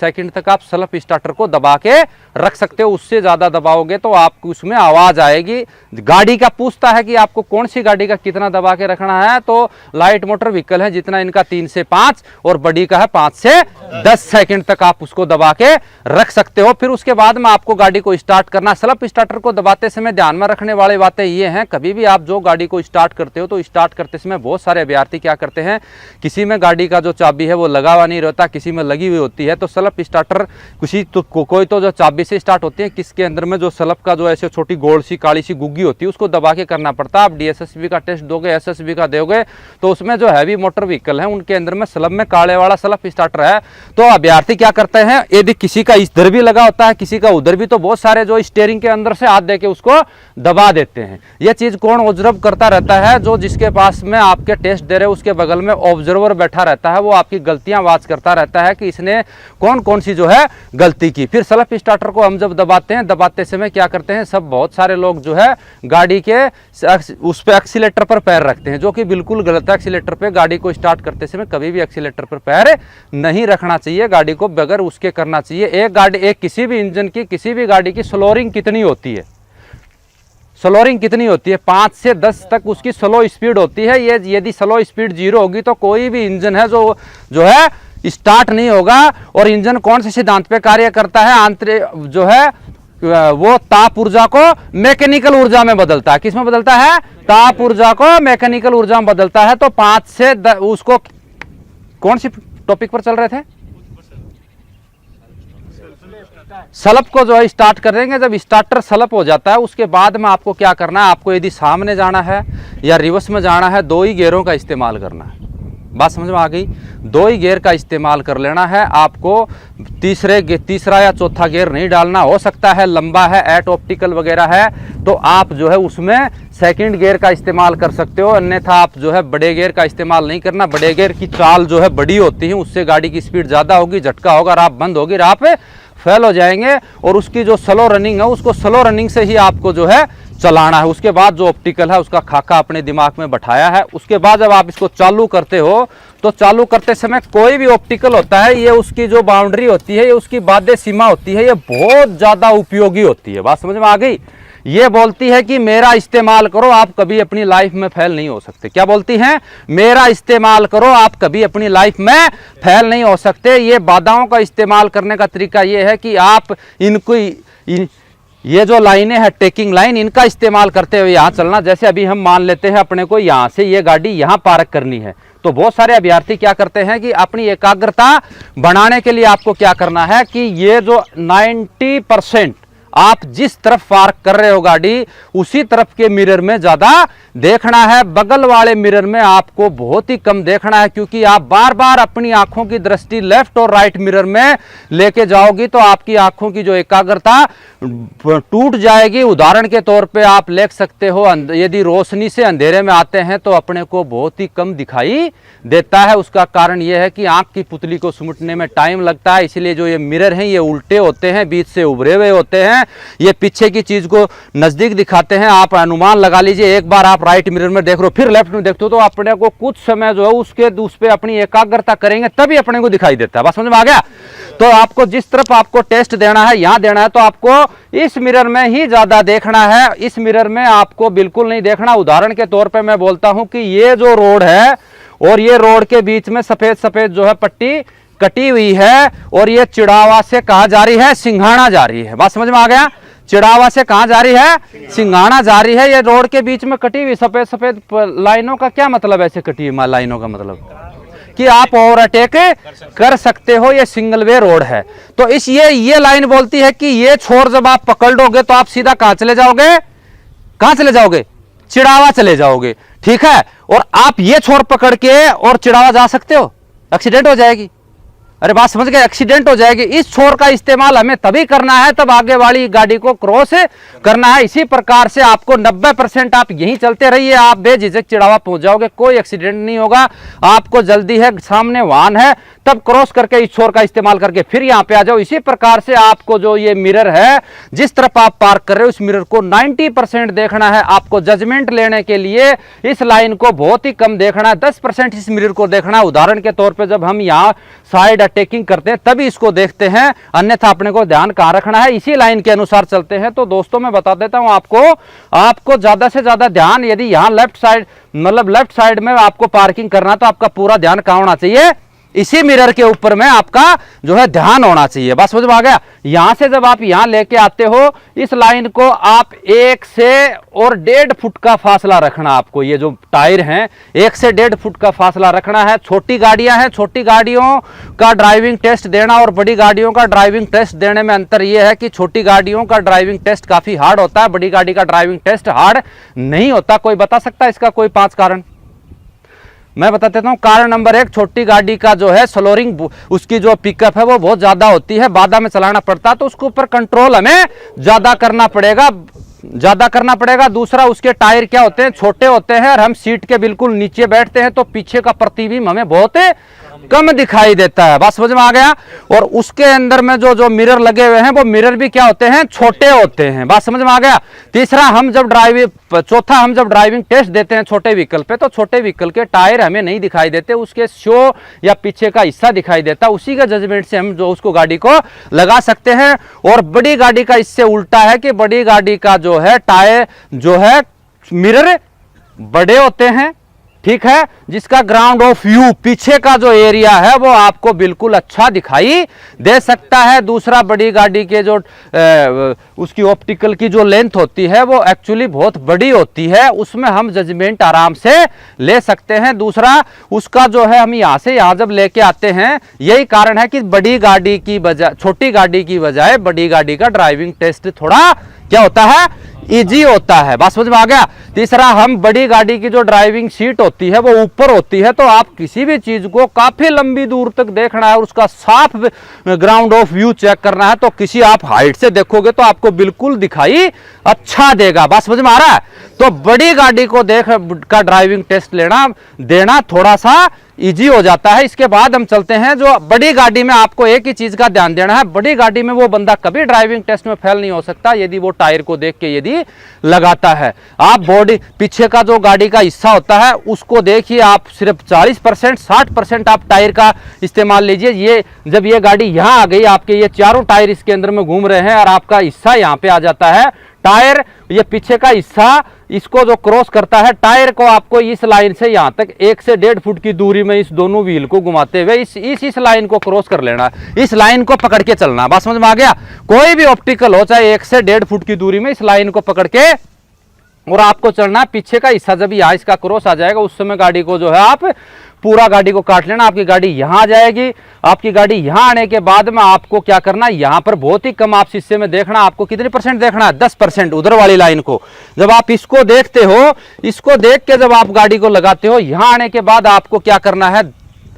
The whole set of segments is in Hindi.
सेकंड तक आप सेल्फ स्टार्टर को दबा के रख सकते हो। उससे ज़्यादा दबाओगे तो आपको उसमें आवाज़ आएगी। गाड़ी का पूछता है कि आपको कौन सी गाड़ी का कितना दबा के रखना है, तो लाइट मोटर व्हीकल है जितना इनका 3 से 5 और बड़ी का है 5 से 10 सेकंड तक आप उसको दबा के रख सकते हो। फिर उसके बाद में आपको गाड़ी को स्टार्ट करना। सेल्फ स्टार्टर को दबाते समय ध्यान में रखने वाली बातें ये हैं, कभी भी आप जो गाड़ी को स्टार्ट करते हो तो स्टार्ट करते समय बहुत सारे अभ्यर्थी क्या करते हैं, किसी में गाड़ी का जो चाबी है वो लगा हुआ नहीं रहता, किसी में लगी हुई होती है। तो सेल्फ स्टार्टर कोई तो जो चाबी से स्टार्ट होती है, किसके अंदर में जो सेल्फ का जो ऐसे छोटी गोल सी काली सी गुग्गी होती है उसको दबा के करना पड़ता है। आप DSSB का टेस्ट दोगे, SSB का दोगे तो उसमें जो हैवी मोटर व्हीकल है उनके अंदर में सेल्फ में काले वाला सेल्फ स्टार्टर है। तो अभ्यर्थी क्या करते हैं, यदि किसी का इधर भी लगा होता है किसी का उधर भी, तो बहुत सारे जो स्टीयरिंग के अंदर से हाथ दे के उसको दबा देते हैं। यह चीज कौन ऑब्जर्व करता रहता है, जो जिसके पास में आपके टेस्ट दे रहे हो उसके बगल में ऑब्जर्वर बैठा रहता है, वो आपकी गलतियां वाच करता रहता है कि इसने कौन कौन सी जो है गलती की। फिर सेल्फ स्टार्टर को हम जब दबाते हैं, दबाते समय क्या करते हैं, सब बहुत सारे लोग जो है गाड़ी के उस पे एक्सीलेटर पर पैर रखते हैं, जो कि बिल्कुल गलत है। एक्सीलेटर पे गाड़ी को स्टार्ट करते समय कभी भी एक्सीलेटर पर पैर नहीं रखना चाहिए, गाड़ी को बगैर उसके करना चाहिए। एक किसी भी इंजन की किसी भी गाड़ी की स्लोरिंग कितनी होती है, स्लोरिंग कितनी होती है, 5 से 10 तक उसकी स्लो स्पीड होती है। ये यदि स्लो स्पीड 0 होगी तो कोई भी इंजन है जो है स्टार्ट नहीं होगा। और इंजन कौन से सिद्धांत पे कार्य करता है, आंतरिक जो है वो ताप ऊर्जा को मैकेनिकल ऊर्जा में बदलता है। किस में बदलता है, ताप ऊर्जा को मैकेनिकल ऊर्जा में बदलता है। तो 5 से 10 उसको कौन सी टॉपिक पर चल रहे थे, सलप को जो है स्टार्ट कर देंगे। जब स्टार्टर सलप हो जाता है उसके बाद में आपको क्या करना है, आपको यदि सामने जाना है या रिवर्स में जाना है, 2 ही गियरों का इस्तेमाल करना है। बात समझ में आ गई, 2 ही गियर का इस्तेमाल कर लेना है। आपको तीसरा या चौथा गियर नहीं डालना। हो सकता है लंबा है, एट ऑप्टिकल वगैरह है, तो आप जो है उसमें सेकंड गियर का इस्तेमाल कर सकते हो, अन्यथा आप जो है बड़े गियर का इस्तेमाल नहीं करना। बड़े गियर की चाल जो है बड़ी होती है, उससे गाड़ी की स्पीड ज़्यादा होगी, झटका होगा, आप बंद होगी, आप फेल हो जाएंगे। और उसकी जो स्लो रनिंग है उसको स्लो रनिंग से ही आपको जो है चलाना है। उसके बाद जो ऑप्टिकल है उसका खाका अपने दिमाग में बैठाया है। उसके बाद जब आप इसको चालू करते हो तो चालू करते समय कोई भी ऑप्टिकल होता है, ये उसकी जो बाउंड्री होती है, ये उसकी बाध्य सीमा होती है, ये बहुत ज़्यादा उपयोगी होती है। बात समझ में आ गई, ये बोलती है कि मेरा इस्तेमाल करो, आप कभी अपनी लाइफ में फेल नहीं हो सकते। क्या बोलती हैं, मेरा इस्तेमाल करो, आप कभी अपनी लाइफ में फेल नहीं हो सकते। ये बाधाओं का इस्तेमाल करने का तरीका ये है कि आप इनको ये जो लाइनें हैं टेकिंग लाइन, इनका इस्तेमाल करते हुए यहाँ चलना। जैसे अभी हम मान लेते हैं अपने को यहाँ से ये गाड़ी यहाँ पार्क करनी है, तो बहुत सारे अभ्यर्थी क्या करते हैं कि अपनी एकाग्रता बढ़ाने के लिए आपको क्या करना है कि ये जो 90% आप जिस तरफ पार्क कर रहे हो गाड़ी, उसी तरफ के मिरर में ज्यादा देखना है। बगल वाले मिरर में आपको बहुत ही कम देखना है, क्योंकि आप बार बार अपनी आंखों की दृष्टि लेफ्ट और राइट मिरर में लेके जाओगी तो आपकी आंखों की जो एकाग्रता टूट जाएगी। उदाहरण के तौर पे आप लिख सकते हो, यदि रोशनी से अंधेरे में आते हैं तो अपने को बहुत ही कम दिखाई देता है। उसका कारण यह है कि आंख की पुतली को सुमटने में टाइम लगता है, इसलिए जो ये मिरर हैं ये उल्टे होते हैं, बीच से उभरे हुए होते हैं, ये पीछे की चीज को नजदीक दिखाते हैं। आप अनुमान लगा लीजिए, एक बार आप राइट मिरर में देख रहे हो फिर लेफ्ट में देखते हो तो अपने को कुछ समय जो है उसके उस पे अपनी एकाग्रता करेंगे तभी अपने को दिखाई देता है। बस समझ में आ गया। तो आपको जिस तरफ आपको टेस्ट देना है, यहां देना है, तो आपको इस मिरर में ही ज्यादा देखना है, इस मिरर में आपको बिल्कुल नहीं देखना। उदाहरण के तौर पे मैं बोलता हूं कि ये जो रोड है और ये रोड के बीच में सफेद सफेद जो है पट्टी कटी हुई है, और ये चिड़ावा से कहां जा रही है, सिंघाना जा रही है। बात समझ में आ गया, चिड़ावा से कहां जा रही है, सिंघाना जा रही है। ये रोड के बीच में कटी हुई सफेद सफेद लाइनों का क्या मतलब, ऐसे कटी हुई लाइनों का मतलब कि आप ओवरटेक कर सकते हो, ये सिंगल वे रोड है। तो ये लाइन बोलती है कि ये छोर जब आप पकड़ लोगे तो आप सीधा कहां चले जाओगे, कहां चले जाओगे, चिड़ावा चले जाओगे, ठीक है। और आप ये छोर पकड़ के और चिड़ावा जा सकते हो, एक्सीडेंट हो जाएगी। अरे बात समझ गए, एक्सीडेंट हो जाएगी। इस छोर का इस्तेमाल हमें तभी करना है तब आगे वाली गाड़ी को क्रॉस करना है। इसी प्रकार से आपको 90% आप यहीं चलते रहिए, आप बेझिझक चिड़ावा पहुंच जाओगे, कोई एक्सीडेंट नहीं होगा। आपको जल्दी है, सामने वाहन है तब क्रॉस करके इस छोर का इस्तेमाल करके फिर यहाँ पे आ जाओ। इसी प्रकार से आपको जो ये मिरर है, जिस तरफ आप पार्क कर रहे हो, इस मिरर को 90% देखना है। आपको जजमेंट लेने के लिए इस लाइन को बहुत ही कम देखना है, 10% इस मिरर को देखना है। उदाहरण के तौर पे जब हम यहाँ साइड अटैकिंग करते हैं तभी इसको देखते हैं, अन्यथा अपने को ध्यान कहाँ रखना है, इसी लाइन के अनुसार चलते हैं। तो दोस्तों मैं बता देता हूं आपको ज्यादा से ज्यादा ध्यान, यदि यहाँ लेफ्ट साइड मतलब लेफ्ट साइड में आपको पार्किंग करना तो आपका पूरा ध्यान कहाँ होना चाहिए, इसी मिरर के ऊपर में आपका जो है ध्यान होना चाहिए। बस समझ में आ गया। यहां से जब आप यहां लेके आते हो, इस लाइन को आप 1 से और 1.5 फुट का फासला रखना। आपको ये जो टायर हैं 1 से 1.5 फुट का फासला रखना है। छोटी गाड़ियां हैं, छोटी गाड़ियों का ड्राइविंग टेस्ट देना और बड़ी गाड़ियों का ड्राइविंग टेस्ट देने में अंतर यह है कि छोटी गाड़ियों का ड्राइविंग टेस्ट काफी हार्ड होता है, बड़ी गाड़ी का ड्राइविंग टेस्ट हार्ड नहीं होता। कोई बता सकता है इसका कोई 5 कारण? मैं बता देता हूं। कारण नंबर 1, छोटी गाड़ी का जो है स्लोरिंग, उसकी जो पिकअप है वो बहुत ज्यादा होती है, बाधा में चलाना पड़ता है, तो उसके ऊपर कंट्रोल हमें ज्यादा करना पड़ेगा। दूसरा, उसके टायर क्या होते हैं, छोटे होते हैं और हम सीट के बिल्कुल नीचे बैठते हैं तो पीछे का प्रतिबिंब हमें बहुत कम दिखाई देता है। बात समझ में आ गया। और उसके अंदर में जो मिरर लगे हुए हैं वो मिरर भी क्या होते हैं, छोटे होते हैं। बात समझ में आ गया। चौथा, हम जब ड्राइविंग टेस्ट देते हैं छोटे व्हीकल पे, तो छोटे व्हीकल के टायर हमें नहीं दिखाई देते, उसके शो या पीछे का हिस्सा दिखाई देता, उसी के जजमेंट से हम जो उसको गाड़ी को लगा सकते हैं। और बड़ी गाड़ी का इससे उल्टा है कि बड़ी गाड़ी का जो है टायर जो है मिरर बड़े होते हैं, ठीक है, जिसका ग्राउंड ऑफ व्यू पीछे का जो एरिया है वो आपको बिल्कुल अच्छा दिखाई दे सकता है। दूसरा, बड़ी गाड़ी के जो उसकी ऑप्टिकल की जो लेंथ होती है वो एक्चुअली बहुत बड़ी होती है, उसमें हम जजमेंट आराम से ले सकते हैं। दूसरा, उसका जो है हम यहां से यहां जब लेके आते हैं, यही कारण है कि बड़ी गाड़ी की बजाय छोटी गाड़ी की बजाय बड़ी गाड़ी का ड्राइविंग टेस्ट थोड़ा क्या होता है, इजी होता है। बात समझ में आ गया। तीसरा, हम बड़ी गाड़ी की जो ड्राइविंग सीट होती है वो ऊपर होती है, तो आप किसी भी चीज को काफी लंबी दूर तक देखना है और उसका साफ ग्राउंड ऑफ व्यू चेक करना है, तो किसी आप हाइट से देखोगे तो आपको बिल्कुल दिखाई अच्छा देगा। बात समझ में आ रहा है। तो बड़ी गाड़ी को देख का ड्राइविंग टेस्ट देना थोड़ा सा इजी हो जाता है। इसके बाद हम चलते हैं, जो बड़ी गाड़ी में आपको एक ही चीज का ध्यान देना है, बड़ी गाड़ी में वो बंदा कभी ड्राइविंग टेस्ट में फेल नहीं हो सकता यदि वो टायर को देख के यदि लगाता है। आप बॉडी पीछे का जो गाड़ी का हिस्सा होता है उसको देखिए, आप सिर्फ 40% 60% आप टायर का इस्तेमाल लीजिए। ये जब ये गाड़ी यहाँ आ गई, आपके ये चारों टायर इसके अंदर में घूम रहे हैं और आपका हिस्सा यहाँ पे आ जाता है, टायर ये पीछे का हिस्सा इसको जो क्रॉस करता है, टायर को आपको इस लाइन से यहां तक 1 से 1.5 फुट की दूरी में इस दोनों व्हील को घुमाते हुए इस लाइन को क्रॉस कर लेना, इस लाइन को पकड़ के चलना। बात समझ में आ गया। कोई भी ऑप्टिकल हो, चाहे 1 से 1.5 फुट की दूरी में इस लाइन को पकड़ के और आपको चलना। पीछे का हिस्सा जब यहाँ इसका क्रॉस आ जाएगा उस समय गाड़ी को जो है आप पूरा गाड़ी को काट लेना। आपकी गाड़ी यहां आ जाएगी। आपकी गाड़ी यहां आने के बाद में आपको क्या करना, यहां पर बहुत ही कम आप शीशे में देखना, आपको कितने % देखना है, 10% उधर वाली लाइन को। जब आप इसको देखते हो, इसको देख के जब आप गाड़ी को लगाते हो, यहां आने के बाद आपको क्या करना है,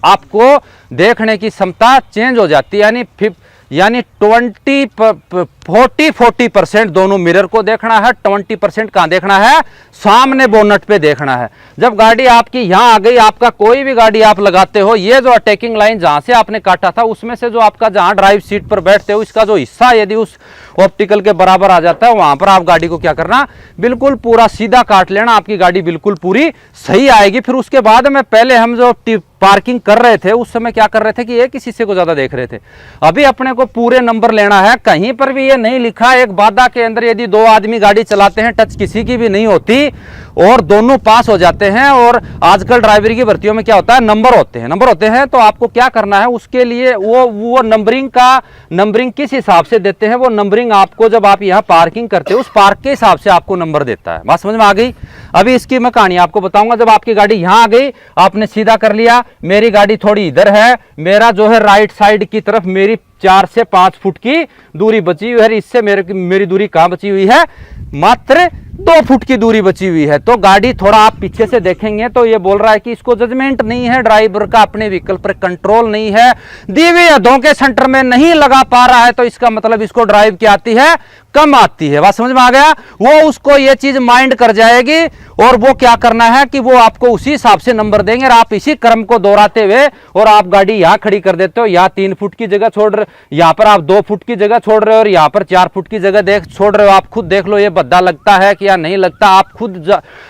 आपको देखने की क्षमता चेंज हो जाती है, यानी 40% दोनों मिरर को देखना है, 20% कहां देखना है, सामने बोनट पे देखना है। जब गाड़ी आपकी यहां आ गई, आपका कोई भी गाड़ी आप लगाते हो, ये जो अटैकिंग लाइन जहां से आपने काटा था उसमें से जो आपका जहां ड्राइव सीट पर बैठते हो इसका जो हिस्सा यदि उस ऑप्टिकल के बराबर आ जाता है, वहां पर आप गाड़ी को क्या करना, बिल्कुल पूरा सीधा काट लेना। आपकी गाड़ी बिल्कुल पूरी सही आएगी। फिर उसके बाद में पहले हम जो पार्किंग कर रहे थे उस समय क्या कर रहे थे कि एक ही शीशे को ज्यादा देख रहे थे। अभी अपने को पूरे नंबर लेना है। कहीं पर भी ये नहीं लिखा, एक बाधा के अंदर यदि 2 आदमी गाड़ी चलाते हैं, टच किसी की भी नहीं होती और दोनों पास हो जाते हैं। और आजकल ड्राइवरी की भर्तियों में क्या होता है, नंबर होते हैं। तो आपको क्या करना है, उसके लिए वो नंबरिंग किस हिसाब से देते हैं, वो नंबरिंग आपको जब आप यहाँ पार्किंग करते हो उस पार्क के हिसाब से आपको नंबर देता है। बात समझ में आ गई। अभी इसकी मैं कहानी आपको बताऊंगा। जब आपकी गाड़ी यहां आ गई, आपने सीधा कर लिया, मेरी गाड़ी थोड़ी इधर है, मेरा जो है राइट साइड की तरफ मेरी 4 से 5 फुट की दूरी बची हुई है। इससे मेरी दूरी कहां बची हुई है, मात्र 2 फुट की दूरी बची हुई है। तो गाड़ी थोड़ा आप पीछे से देखेंगे तो ये बोल रहा है कि इसको जजमेंट नहीं है, ड्राइवर का अपने व्हीकल पर कंट्रोल नहीं है, दी हुई हदों के सेंटर में नहीं लगा पा रहा है, तो इसका मतलब इसको ड्राइव क्या आती है, कम आती है। बात समझ में आ गया। वो उसको ये चीज माइंड कर जाएगी और वो क्या करना है कि वो आपको उसी हिसाब से नंबर देंगे और आप इसी क्रम को दोहराते हुए और आप गाड़ी यहां खड़ी कर देते हो, यहाँ 3 फुट की जगह छोड़ रहे, यहाँ पर आप 2 फुट की जगह छोड़ रहे हो और यहाँ पर 4 फुट की जगह छोड़ रहे हो। आप खुद देख लो ये भद्दा लगता है कि या नहीं लगता। आप खुद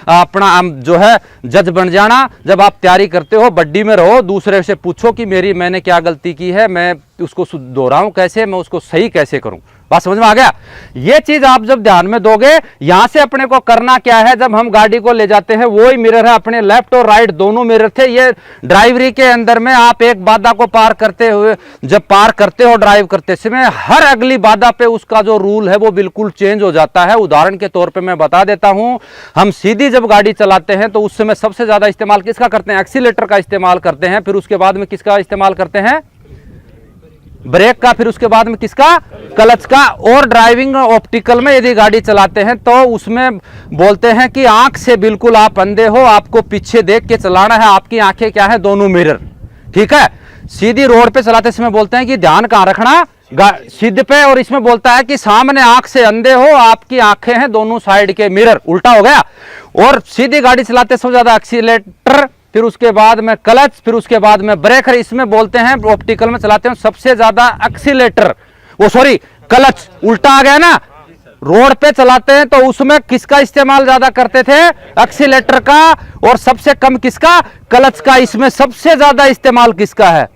अपना जो है जज बन जाना। जब आप तैयारी करते हो बड्डी में रहो, दूसरे से पूछो कि मैंने क्या गलती की है, मैं उसको दोहराऊं कैसे, मैं उसको सही कैसे करूं। बात समझ में आ गया। ये चीज आप जब ध्यान में दोगे, यहां से अपने को करना क्या है, जब हम गाड़ी को ले जाते हैं वही मिरर है, अपने लेफ्ट और राइट दोनों मिरर थे। ये ड्राइवरी के अंदर में आप एक बाधा को पार करते हुए, जब पार करते हो ड्राइव करते समय, हर अगली बाधा पे उसका जो रूल है वो बिल्कुल चेंज हो जाता है। उदाहरण के तौर पे मैं बता देता हूं, हम सीधी जब गाड़ी चलाते हैं तो उस समय सबसे ज्यादा इस्तेमाल किसका करते हैं, एक्सीलेटर का इस्तेमाल करते हैं। फिर उसके बाद में किसका इस्तेमाल करते हैं, ब्रेक का। फिर उसके बाद में किसका, क्लच का। और ड्राइविंग ऑप्टिकल में यदि गाड़ी चलाते हैं तो उसमें बोलते हैं कि आंख से बिल्कुल आप अंधे हो, आपको पीछे देख के चलाना है। आपकी आंखें क्या है, दोनों मिरर, ठीक है। सीधी रोड पे चलाते समय बोलते हैं कि ध्यान कहां रखना, सीधे पे। और इसमें बोलता है कि सामने आंख से अंधे हो, आपकी आंखें हैं दोनों साइड के मिरर, उल्टा हो गया। और सीधी गाड़ी चलाते सबसे ज्यादा एक्सीलेटर, फिर उसके बाद में क्लच, फिर उसके बाद में ब्रेक। इसमें बोलते हैं ऑप्टिकल में चलाते हैं सबसे ज्यादा एक्सीलेटर, वो सॉरी क्लच, उल्टा आ गया ना। रोड पे चलाते हैं तो उसमें किसका इस्तेमाल ज्यादा करते थे, एक्सीलेटर का, और सबसे कम किसका, क्लच का। इसमें सबसे ज्यादा इस्तेमाल किसका है,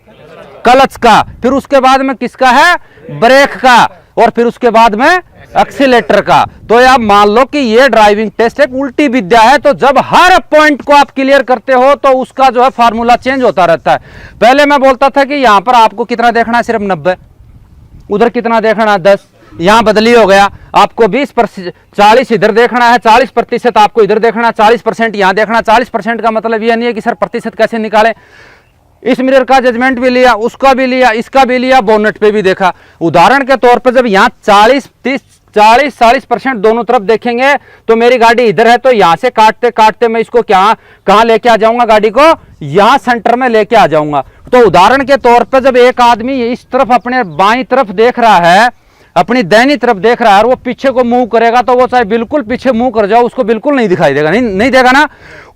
क्लच का। फिर उसके बाद में किसका है, ब्रेक का, और फिर उसके बाद में एक्सीलेटर का। तो आप मान लो कि ये ड्राइविंग टेस्ट एक उल्टी विद्या है। तो जब हर पॉइंट को आप क्लियर करते हो तो उसका जो है फार्मूला चेंज होता रहता है। पहले मैं बोलता था कि यहां पर आपको कितना देखना है, सिर्फ 90, उधर कितना देखना है, 10, यहां बदली हो गया। आपको 20%, 40 इधर देखना है, 40% आपको इधर देखना है, 40% यहां देखना। 40% का मतलब यह नहीं है कि सर प्रतिशत कैसे निकालें। इस मिरर का जजमेंट भी लिया, उसका भी लिया, इसका भी लिया, बोनेट पे भी देखा। उदाहरण के तौर पर जब यहाँ 40% दोनों तरफ देखेंगे तो मेरी गाड़ी इधर है, तो यहां से काटते काटते मैं इसको कहां लेके आ जाऊंगा, गाड़ी को यहां सेंटर में लेके आ जाऊंगा। तो उदाहरण के तौर पर जब एक आदमी इस तरफ अपने बाईं तरफ देख रहा है, अपनी दाहिनी तरफ देख रहा है, और वो पीछे को मूव करेगा तो वो चाहे बिल्कुल पीछे मूव कर जाओ, उसको बिल्कुल नहीं दिखाई देगा, नहीं देगा ना।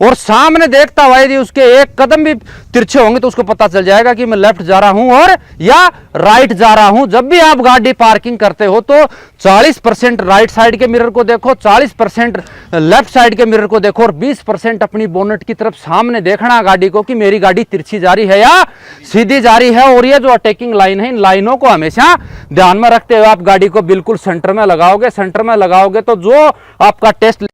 और सामने देखता हुआ यदि उसके एक कदम भी तिरछे होंगे तो उसको पता चल जाएगा कि मैं लेफ्ट जा रहा हूं और या राइट जा रहा हूं। जब भी आप गाड़ी पार्किंग करते हो तो 40% राइट साइड के मिरर को देखो, 40% लेफ्ट साइड के मिरर को देखो, और 20% अपनी बोनेट की तरफ सामने देखना गाड़ी को कि मेरी गाड़ी तिरछी जा रही है या सीधी जा रही है। और ये जो अटैकिंग लाइन है, इन लाइनों को हमेशा ध्यान में रखते हुए आप गाड़ी को बिल्कुल सेंटर में लगाओगे। सेंटर में लगाओगे तो जो आपका टेस्ट